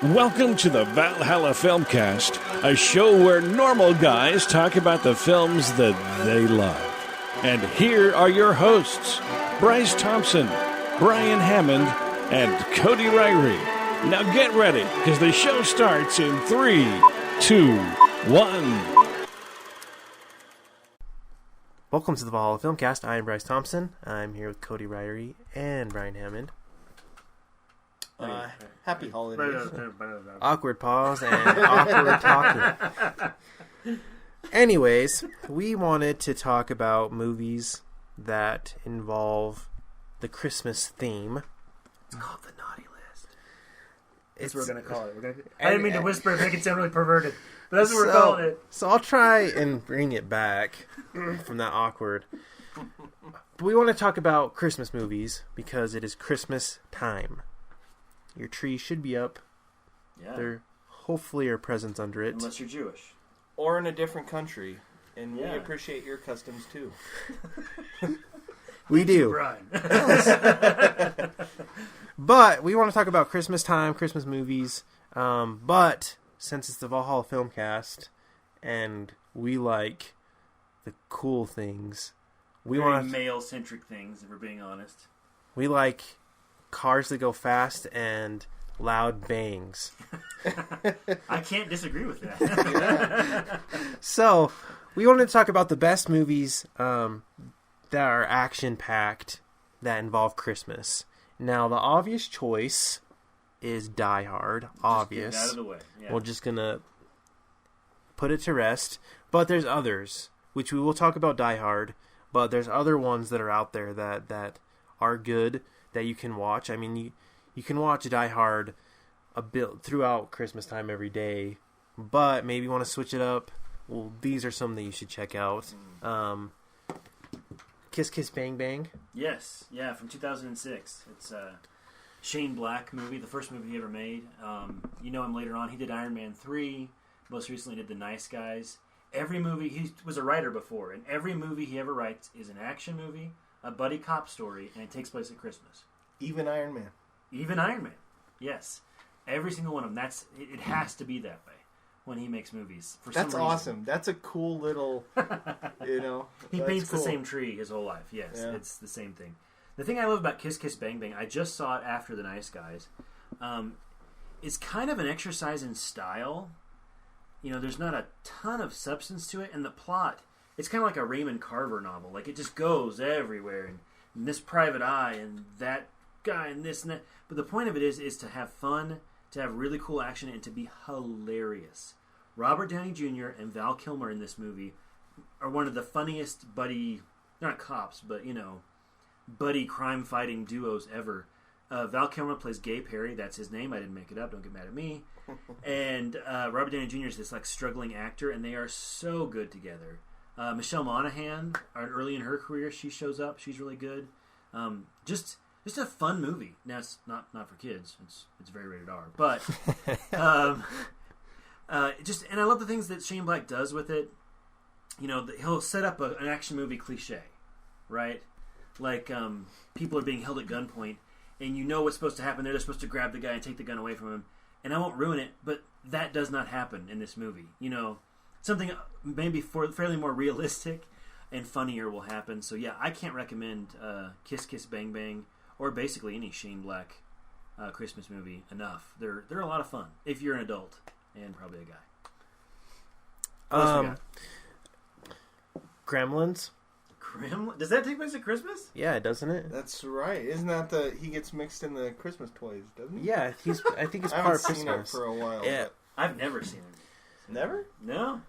Welcome to the Valhalla Filmcast, a show where normal guys talk about the films that they love. And here are your hosts, Bryce Thompson, Brian Hammond, and Cody Ryrie. Now get ready, because the show starts in 3, 2, 1. Welcome to the Valhalla Filmcast. I am Bryce Thompson. I'm here with Cody Ryrie and Brian Hammond. Happy holidays. Awkward pause and awkward talking. Anyways, we wanted to talk about movies that involve the Christmas theme. It's called the naughty list. That's what we're going to call it. I didn't mean to whisper and make it sound really perverted, but that's what we're calling it. So I'll try and bring it back from that awkward. But we want to talk about Christmas movies because it is Christmas time. Your tree should be up. Yeah. There hopefully are presents under it. Unless you're Jewish. Or in a different country. And we appreciate your customs too. We do. Brian. But we want to talk about Christmas time, Christmas movies. But since it's the Valhalla Filmcast and we like the cool things, we want male-centric things, if we're being honest. We like cars that go fast and loud bangs. I can't disagree with that. So, we wanted to talk about the best movies that are action-packed that involve Christmas. Now, the obvious choice is Die Hard. Obvious. Just get it out of the way. Yeah. We're just going to put it to rest. But there's others, which we will talk about Die Hard. But there's other ones that are out there that are good that you can watch. I mean, you can watch Die Hard a bit throughout Christmas time every day, but maybe you want to switch it up. Well, these are some that you should check out. Kiss Kiss Bang Bang. Yes, yeah, from 2006. It's a Shane Black movie, the first movie he ever made. You know him later on. He did Iron Man 3. Most recently did The Nice Guys. Every movie, he was a writer before, and every movie he ever writes is an action movie, a buddy cop story, and it takes place at Christmas. Even Iron Man. Even Iron Man, yes. Every single one of them. It has to be that way when he makes movies. That's awesome. That's a cool little, He paints the same tree his whole life, yes. Yeah. It's the same thing. The thing I love about Kiss Kiss Bang Bang, I just saw it after The Nice Guys, it's kind of an exercise in style. You know, there's not a ton of substance to it, and the plot, it's kind of like a Raymond Carver novel. Like, it just goes everywhere, and this private eye, and that guy, and this and that. But the point of it is to have fun, to have really cool action, and to be hilarious. Robert Downey Jr. and Val Kilmer in this movie are one of the funniest buddy, not cops, but, buddy crime-fighting duos ever. Val Kilmer plays Gay Perry. That's his name. I didn't make it up. Don't get mad at me. And Robert Downey Jr. is this struggling actor, and they are so good together. Michelle Monaghan, early in her career, she shows up. She's really good. Just a fun movie. Now it's not for kids. It's very rated R. But and I love the things that Shane Black does with it. He'll set up an action movie cliche, right? Like people are being held at gunpoint. And you know what's supposed to happen there. They're supposed to grab the guy and take the gun away from him. And I won't ruin it, but that does not happen in this movie. Something maybe fairly more realistic and funnier will happen. So yeah, I can't recommend Kiss Kiss Bang Bang or basically any Shane Black Christmas movie enough. They're a lot of fun if you're an adult and probably a guy. What else we got? Gremlins. Does that take place at Christmas? Yeah, doesn't it? That's right. Isn't that he gets mixed in the Christmas toys, doesn't he? Yeah, I think it's I part of haven't seen it Christmas. for a while. Yeah. I've never seen it. Never? No.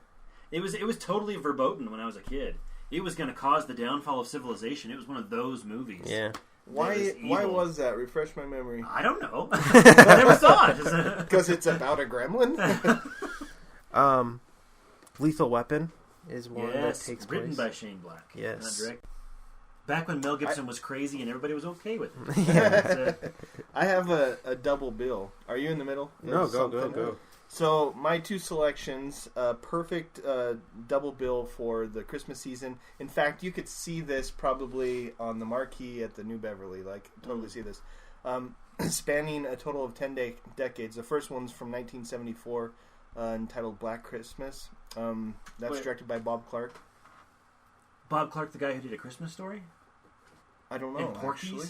It was totally verboten when I was a kid. It was going to cause the downfall of civilization. It was one of those movies. Yeah. Why was that? Refresh my memory. I don't know. I never saw it. Because it's about a gremlin? Lethal Weapon is one that takes written place. by Shane Black. Yes. Not direct. Back when Mel Gibson was crazy and everybody was okay with it. Yeah. I have a double bill. Are you in the middle? No, go. So my two selections, perfect double bill for the Christmas season. In fact, you could see this probably on the marquee at the New Beverly. Totally see this. spanning a total of 10 decades. The first one's from 1974, entitled Black Christmas. That's directed by Bob Clark. Bob Clark, the guy who did A Christmas Story? I don't know, and Porky's? actually.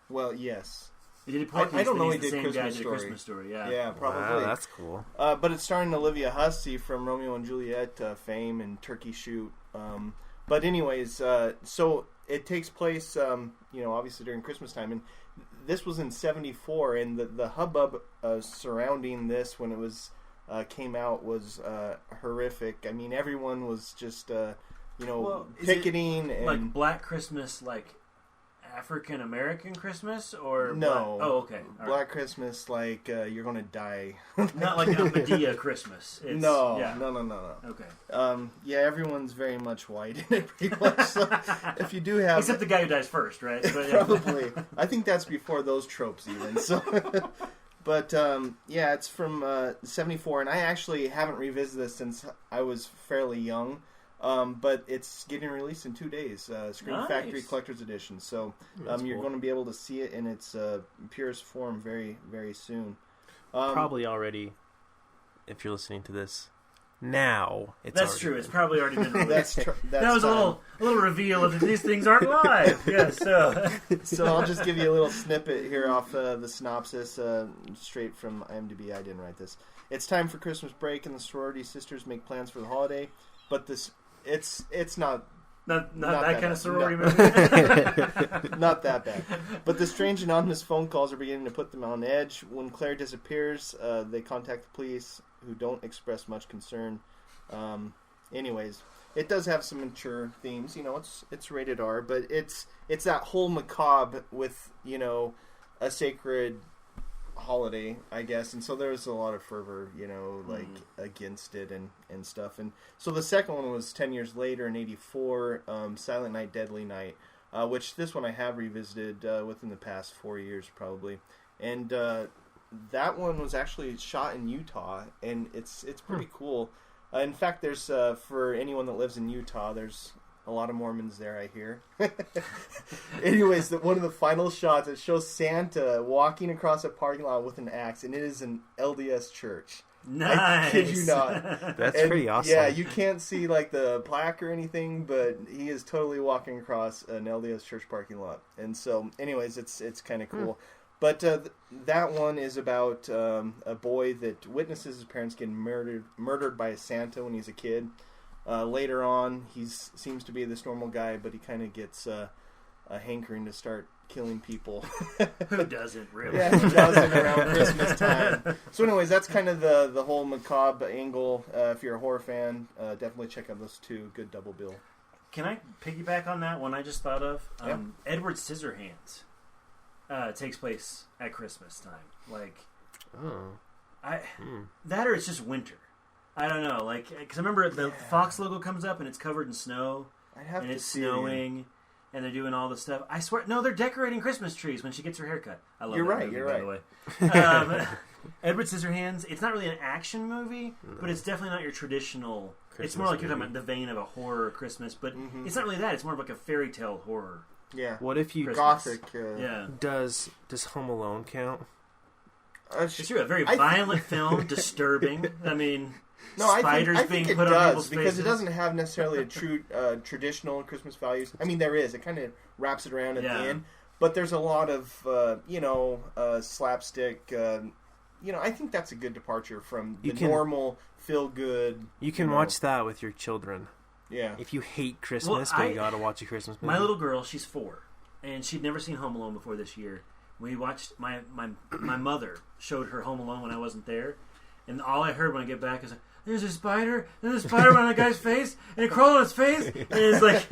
Well, yes. He did Porky's, I don't know he the did same guy Christmas who did Story. A Christmas Story, yeah. Yeah, probably. Wow, that's cool. But it's starring Olivia Hussey from Romeo and Juliet fame and Turkey Shoot. But anyways, so it takes place, obviously during Christmas time. And this was in 74, and the hubbub surrounding this when it was came out was horrific. I mean, everyone was just, picketing. And like Black Christmas, like African American Christmas, or no? Oh, okay. All Black Christmas, like you're gonna die. Not like a Medea Christmas. It's, no. Okay. Yeah, everyone's very much white in it, pretty much. So if you do have, except the guy who dies first, right? But, probably. I think that's before those tropes, even. So, but it's from 74, and I actually haven't revisited this since I was fairly young. But it's getting released in 2 days, Scream Factory Collector's Edition. So you're going to be able to see it in its purest form very, very soon. Probably already, if you're listening to this now. That's true. It's probably already been released. That was a little reveal of these things aren't live. Yes. So I'll just give you a little snippet here off the synopsis, straight from IMDb. I didn't write this. It's time for Christmas break, and the sorority sisters make plans for the holiday. But it's not that kind of sorority movie. Not that bad. But the strange anonymous phone calls are beginning to put them on edge. When Claire disappears, they contact the police, who don't express much concern. Anyways, it does have some mature themes. It's rated R, but it's that whole macabre with a sacred holiday, I guess, and so there's a lot of fervor, against it and stuff. And so the second one was 10 years later in 84, Silent Night, Deadly Night, which this one I have revisited within the past 4 years probably. And that one was actually shot in Utah, and it's pretty cool. In fact, there's for anyone that lives in Utah, there's a lot of Mormons there, I hear. Anyways, one of the final shots, it shows Santa walking across a parking lot with an axe, and it is an LDS church. Nice. I kid you not. That's pretty awesome. Yeah, you can't see like the plaque or anything, but he is totally walking across an LDS church parking lot. And so, anyways, it's kind of cool. But that one is about a boy that witnesses his parents getting murdered by a Santa when he's a kid. Later on, he seems to be this normal guy, but he kind of gets a hankering to start killing people. Who doesn't, really? Yeah, who doesn't around Christmas time. So anyways, that's kind of the whole macabre angle. If you're a horror fan, definitely check out those two. Good double bill. Can I piggyback on that one I just thought of? Yeah. Edward Scissorhands takes place at Christmas time. That or it's just winter. I don't know, because I remember the Fox logo comes up and it's covered in snow, and it's snowing, and they're doing all this stuff. I swear, no, they're decorating Christmas trees when she gets her haircut. I love that movie, by the way. Edward Scissorhands, it's not really an action movie, but it's definitely not your traditional... Christmas it's more like movie. You're talking about the vein of a horror Christmas, but it's not really that. It's more of like a fairy tale horror. Yeah. What if you... Gothic. Does Home Alone count? It's true, a very violent film, disturbing. I mean... No, spiders I think being it put on does people's because faces. It doesn't have necessarily a true traditional Christmas values. I mean, there is. It kind of wraps it around at the end, but there's a lot of slapstick. I think that's a good departure from the normal feel good. You can watch that with your children. Yeah. If you hate Christmas, but you gotta watch a Christmas movie. My little girl, she's 4, and she'd never seen Home Alone before this year. We watched my mother showed her Home Alone when I wasn't there, and all I heard when I get back is like, there's a spider, and there's a spider on a guy's face, and it crawled on his face, and it's like,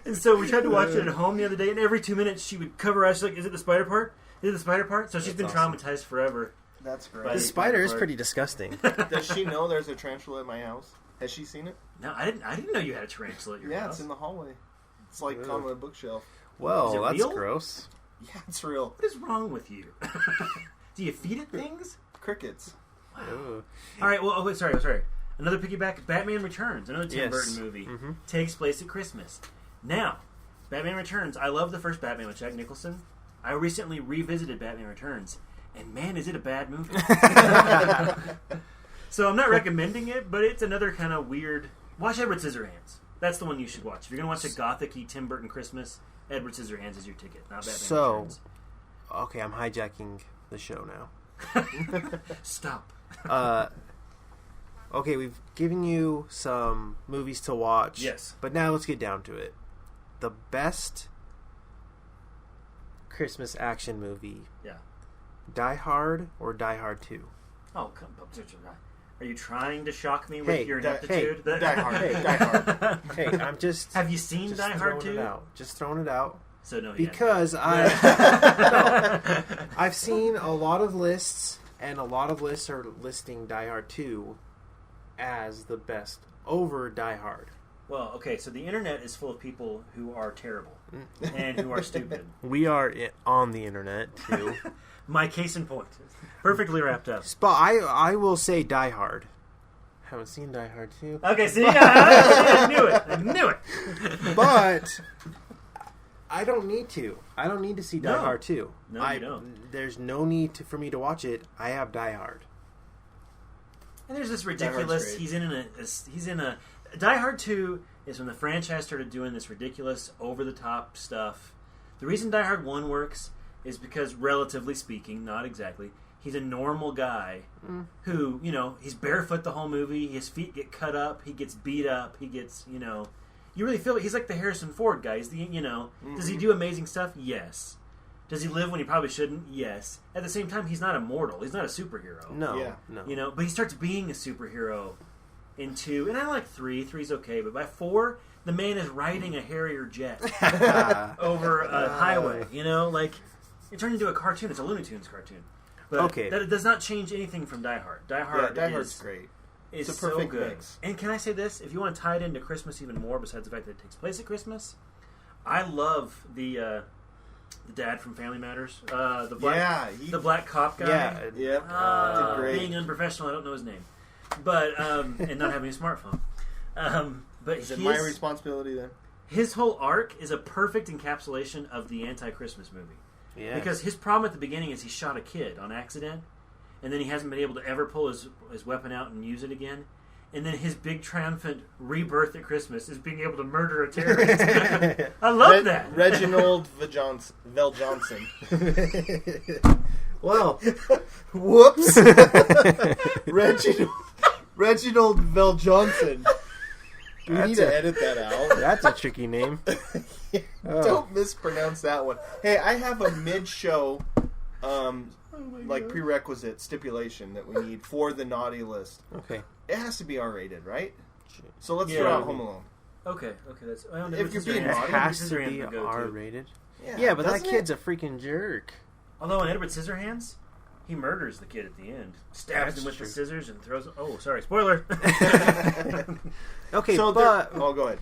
and so we tried to watch it at home the other day, and every 2 minutes she would cover her eyes, she's like, is it the spider part? Is it the spider part? So she's been traumatized forever. That's great. The spider is pretty disgusting. Does she know there's a tarantula at my house? Has she seen it? No, I didn't know you had a tarantula at your house. Yeah, it's in the hallway. It's like on my bookshelf. Well, that's real? Gross. Yeah, it's real. What is wrong with you? Do you feed it things? Crickets. Wow. All right, well, sorry. Another piggyback, Batman Returns, another Tim Burton movie, takes place at Christmas. Now, Batman Returns, I love the first Batman with Jack Nicholson. I recently revisited Batman Returns, and man, is it a bad movie. So I'm not recommending it, but it's another kind of weird... Watch Edward Scissorhands. That's the one you should watch. If you're going to watch a gothic-y Tim Burton Christmas, Edward Scissorhands is your ticket, not Batman Returns. Okay, I'm hijacking the show now. Stop. Okay, we've given you some movies to watch. Yes. But now let's get down to it. The best Christmas action movie. Yeah. Die Hard or Die Hard 2? Oh, come on. Are you trying to shock me with your ineptitude? Die Hard. Die Hard. Hey, I'm just... Have you seen Die Hard 2? Just throwing it out. So no, because I've seen a lot of lists, and a lot of lists are listing Die Hard 2 as the best over Die Hard. Well, okay, so the internet is full of people who are terrible and who are stupid. We are on the internet too. My case in point, perfectly wrapped up. But I will say Die Hard. Haven't seen Die Hard 2. Okay, see, I knew it. But I don't need to. I don't need to see Die Hard 2. No, you don't. There's no need for me to watch it. I have Die Hard. And there's this ridiculous. He's in a. Die Hard 2 is when the franchise started doing this ridiculous, over the top stuff. The reason Die Hard 1 works is because, relatively speaking, not exactly, he's a normal guy who, he's barefoot the whole movie. His feet get cut up. He gets beat up. He gets, you really feel it. He's like the Harrison Ford guy. He's the, Does he do amazing stuff? Yes. Does he live when he probably shouldn't? Yes. At the same time, he's not immortal. He's not a superhero. No. But he starts being a superhero in 2, and I like 3. 3's okay, but by 4, the man is riding a Harrier jet over a highway. It turned into a cartoon. It's a Looney Tunes cartoon. But that does not change anything from Die Hard. Die Hard's great. It's a perfect so good. mix. And can I say this? If you want to tie it into Christmas even more, besides the fact that it takes place at Christmas, I love the dad from Family Matters. The black cop guy. Yeah. Being unprofessional, I don't know his name. But and not having a smartphone. But is it my responsibility then? His whole arc is a perfect encapsulation of the anti-Christmas movie. Yeah. Because his problem at the beginning is he shot a kid on accident, and then he hasn't been able to ever pull his weapon out and use it again. And then his big triumphant rebirth at Christmas is being able to murder a terrorist. I love that. Reginald Vel Johnson. Well, whoops. Reginald Vel Johnson. We need to edit that out. That's a tricky name. Don't mispronounce that one. Hey, I have a mid-show prerequisite stipulation that we need for the naughty list. Okay. It has to be R-rated, right? So let's throw out Home Alone. Okay. That's if you're being naughty, it has to be R-rated. Yeah, but that kid's a freaking jerk. Although in Edward Scissorhands, he murders the kid at the end, stabs him with the scissors, and throws. Oh, sorry, spoiler. Okay, so but go ahead.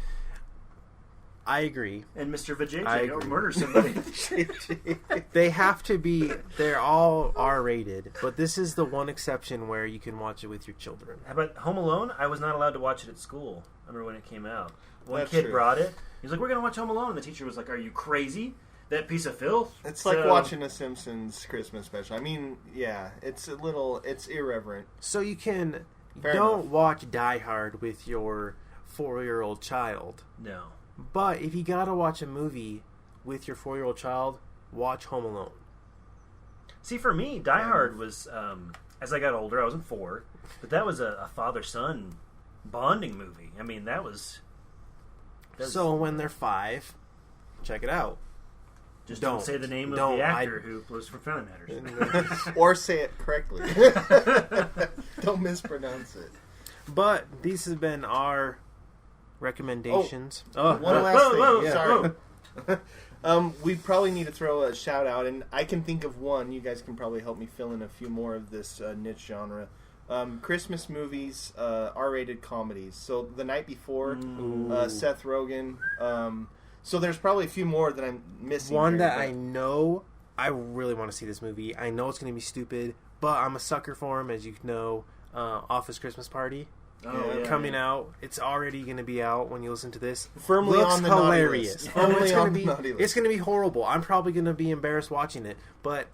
I agree. And Mr. Vijay don't murder somebody. They have to be. They're all R-rated, but this is the one exception where you can watch it with your children. How about Home Alone? I was not allowed to watch it at school. I remember when it came out. One That's kid true. brought it. He was like, "We're going to watch Home Alone," and the teacher was like, "Are you crazy? That piece of filth." It's like watching a Simpsons Christmas special. I mean, yeah, it's irreverent. So you can Fair don't enough. watch Die Hard with your 4-year-old child. No. But if you gotta watch a movie with your 4-year-old child, watch Home Alone. See, for me, Die Hard was, as I got older, I wasn't 4, but that was a father-son bonding movie. I mean, that was... So when they're 5, check it out. Just don't say the name of the actor who was from Family Matters. Or say it correctly. Don't mispronounce it. But these have been our recommendations. One last thing. Sorry. We probably need to throw a shout out, and I can think of one. You guys can probably help me fill in a few more of this niche genre. Christmas movies, R-rated comedies. So The Night Before, Seth Rogen. So there's probably a few more that I'm missing. One that I know, I really want to see this movie. I know it's going to be stupid, but I'm a sucker for him, as you know. Office Christmas Party. coming out. It's already going to be out when you listen to this. Firmly Looks on the hilarious. Firmly on the naughty list. It's going to be horrible. I'm probably going to be embarrassed watching it, but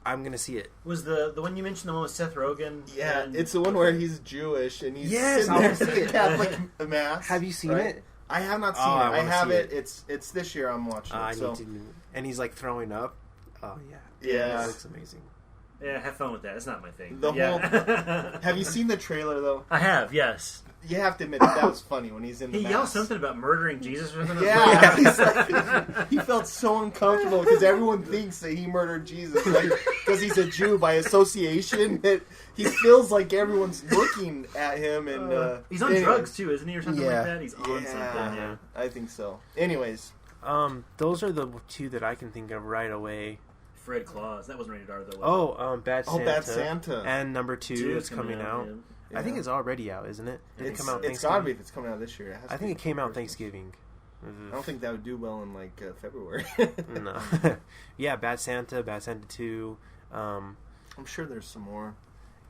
I'm going to see it. Was the one you mentioned the one with Seth Rogen? Yeah, it's the one where he's Jewish and he's sitting I there want to at see the it. Catholic mass. Have you seen it? I have not seen it. I I have see it. It's this year I'm watching it. I So. need to. And he's like throwing up. Oh yeah. Yeah. It looks amazing. Yeah, have fun with that. It's not my thing. Have you seen the trailer though? I have, yes. You have to admit that was funny when he's in the He mass. yelled something about murdering Jesus or something. Yeah, he's like, he felt so uncomfortable because everyone thinks that he murdered Jesus, because he's a Jew by association. That he feels like everyone's looking at him, and he's on drugs too, isn't he, or something Yeah. like that? He's on something. Yeah, I think so. Anyways, those are the two that I can think of right away. Fred Claus. That wasn't rated R though. Bad Santa. Bad Santa. And number 2 is coming out. Yeah. I think it's already out, isn't it? Did it come out It's gotta be if it's coming out this year. I think it came out Thanksgiving. I don't think that would do well in like February. No. Yeah, Bad Santa, Bad Santa 2. I'm sure there's some more.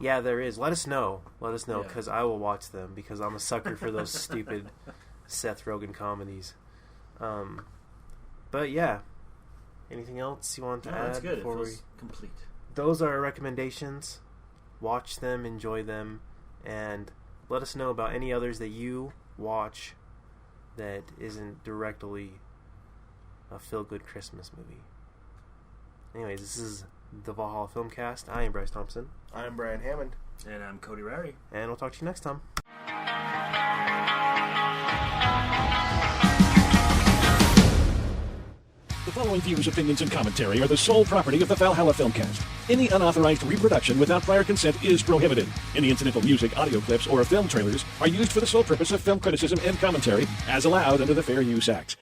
Yeah, there is. Let us know, because I will watch them, because I'm a sucker for those stupid Seth Rogen comedies. But yeah, anything else you want to add? That's good. Before it feels complete. Those are our recommendations. Watch them, enjoy them, and let us know about any others that you watch that isn't directly a feel-good Christmas movie. Anyways, this is the Valhalla Filmcast. I am Bryce Thompson. I am Brian Hammond. And I'm Cody Rary. And we'll talk to you next time. The following views, opinions, and commentary are the sole property of the Valhalla Filmcast. Any unauthorized reproduction without prior consent is prohibited. Any incidental music, audio clips, or film trailers are used for the sole purpose of film criticism and commentary as allowed under the Fair Use Act.